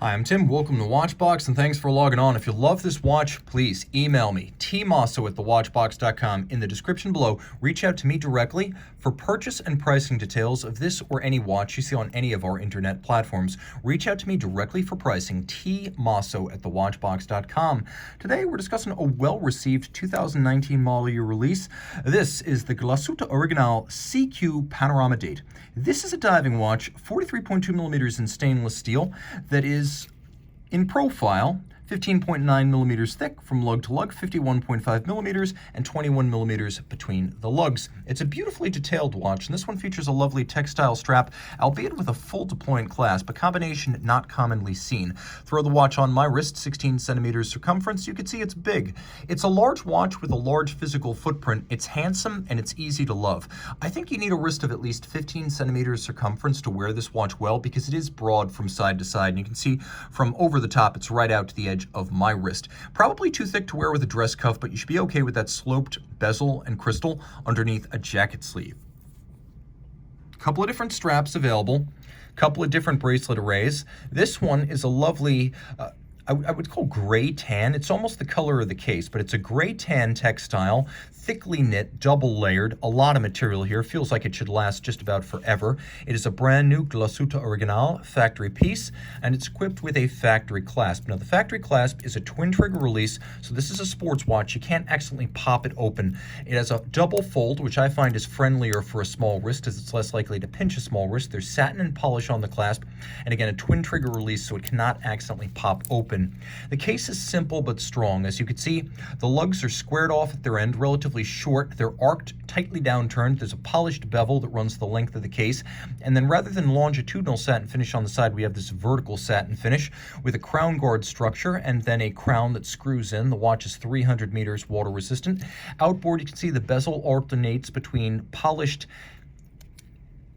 Hi, I'm Tim. Welcome to Watchbox, and thanks for logging on. If you love this watch, please email me, tmosso@thewatchbox.com. In the description below, reach out to me directly for purchase and pricing details of this or any watch you see on any of our internet platforms. Reach out to me directly for pricing, tmosso@thewatchbox.com. Today, we're discussing a well-received 2019 model year release. This is the Glashutte Original SeaQ Panorama date. This is a diving watch, 43.2 millimeters in stainless steel, that is in profile, 15.9 millimeters thick from lug to lug, 51.5 millimeters, and 21 millimeters between the lugs. It's a beautifully detailed watch, and this one features a lovely textile strap, albeit with a full deployant clasp, a combination not commonly seen. Throw the watch on my wrist, 16 centimeters circumference. You can see it's big. It's a large watch with a large physical footprint. It's handsome, and it's easy to love. I think you need a wrist of at least 15 centimeters circumference to wear this watch well, because it is broad from side to side, and you can see from over the top, it's right out to the edge of my wrist. Probably too thick to wear with a dress cuff, but you should be okay with that sloped bezel and crystal underneath a jacket sleeve. Couple of different straps available, couple of different bracelet arrays. This one is a lovely, I would call gray tan. It's almost the color of the case, but it's a gray tan textile, thickly knit, double layered, a lot of material here. Feels like it should last just about forever. It is a brand new Glashutte Original factory piece, and it's equipped with a factory clasp. Now, the factory clasp is a twin trigger release, so this is a sports watch. You can't accidentally pop it open. It has a double fold, which I find is friendlier for a small wrist, as it's less likely to pinch a small wrist. There's satin and polish on the clasp, and again, a twin trigger release, so it cannot accidentally pop open. The case is simple but strong. As you can see, the lugs are squared off at their end, relatively short. They're arced, tightly downturned. There's a polished bevel that runs the length of the case. And then rather than longitudinal satin finish on the side, we have this vertical satin finish with a crown guard structure and then a crown that screws in. The watch is 300 meters water resistant. Outboard, you can see the bezel alternates between polished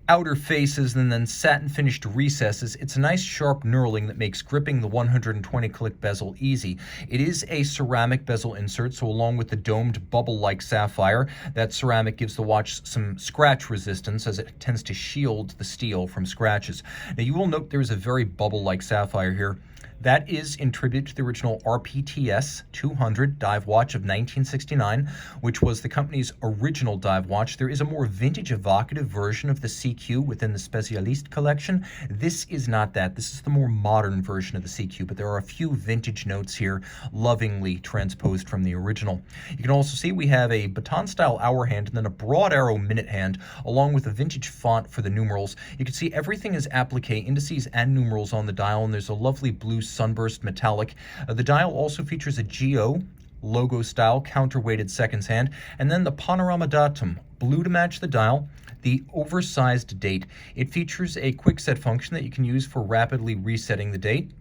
outer faces and then satin finished recesses. It's a nice sharp knurling that makes gripping the 120 click bezel easy. It is a ceramic bezel insert, so along with the domed bubble-like sapphire, that ceramic gives the watch some scratch resistance as it tends to shield the steel from scratches. Now you will note there is a very bubble-like sapphire here. That is in tribute to the original RPTS 200 dive watch of 1969, which was the company's original dive watch. There is a more vintage evocative version of the SeaQ within the Specialiste collection. This is not that. This is the more modern version of the SeaQ, but there are a few vintage notes here lovingly transposed from the original. You can also see we have a baton-style hour hand and then a broad arrow minute hand, along with a vintage font for the numerals. You can see everything is applique, indices, and numerals on the dial, and there's a lovely blue sunburst metallic. The dial also features a GO logo style counterweighted seconds hand, and then the panorama datum, blue to match the dial, the oversized date. It features a quick set function that you can use for rapidly resetting the date.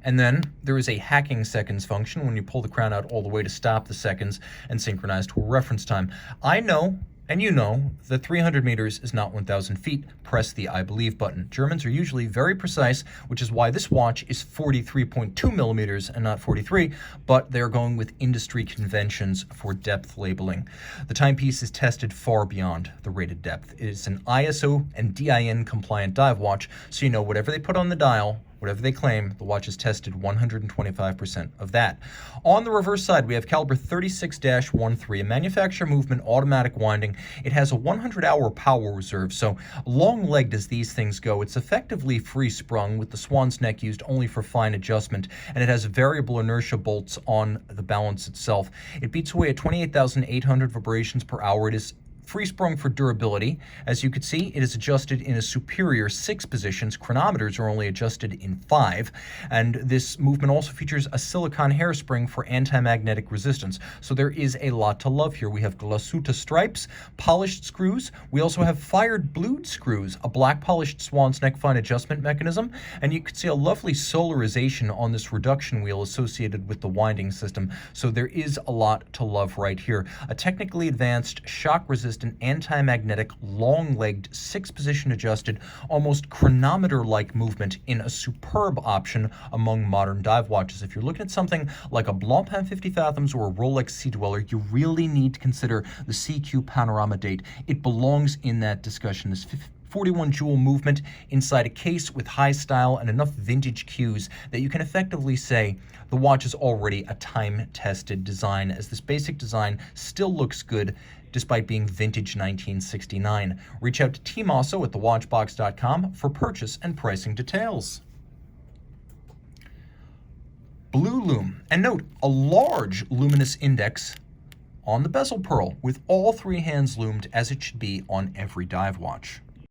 And then there is a hacking seconds function when you pull the crown out all the way to stop the seconds and synchronize to a reference time. I know, and you know, that 300 meters is not 1,000 feet. Press the I believe button. Germans are usually very precise, which is why this watch is 43.2 millimeters and not 43, but they're going with industry conventions for depth labeling. The timepiece is tested far beyond the rated depth. It is an ISO and DIN compliant dive watch, so you know whatever they put on the dial, whatever they claim, the watch is tested 125% of that. On the reverse side, we have caliber 36-13, a manufacturer movement automatic winding. It has a 100-hour power reserve, so long-legged as these things go, it's effectively free-sprung with the swan's neck used only for fine adjustment, and it has variable inertia bolts on the balance itself. It beats away at 28,800 vibrations per hour. It is free-sprung for durability. As you can see, it is adjusted in a superior 6 positions. Chronometers are only adjusted in 5. And this movement also features a silicone hairspring for anti-magnetic resistance. So there is a lot to love here. We have Glashutte stripes, polished screws. We also have fired blued screws, a black polished swan's neck fine adjustment mechanism. And you can see a lovely solarization on this reduction wheel associated with the winding system. So there is a lot to love right here. A technically advanced shock-resistant anti-magnetic, long-legged, 6-position adjusted, almost chronometer-like movement in a superb option among modern dive watches. If you're looking at something like a Blancpain 50 Fathoms or a Rolex Sea Dweller, you really need to consider the SeaQ Panorama date. It belongs in that discussion. This 41 jewel movement inside a case with high style and enough vintage cues that you can effectively say the watch is already a time-tested design, as this basic design still looks good despite being vintage 1969. Reach out to Team Mosso at thewatchbox.com for purchase and pricing details. Blue lume, and note a large luminous index on the bezel pearl with all three hands loomed as it should be on every dive watch.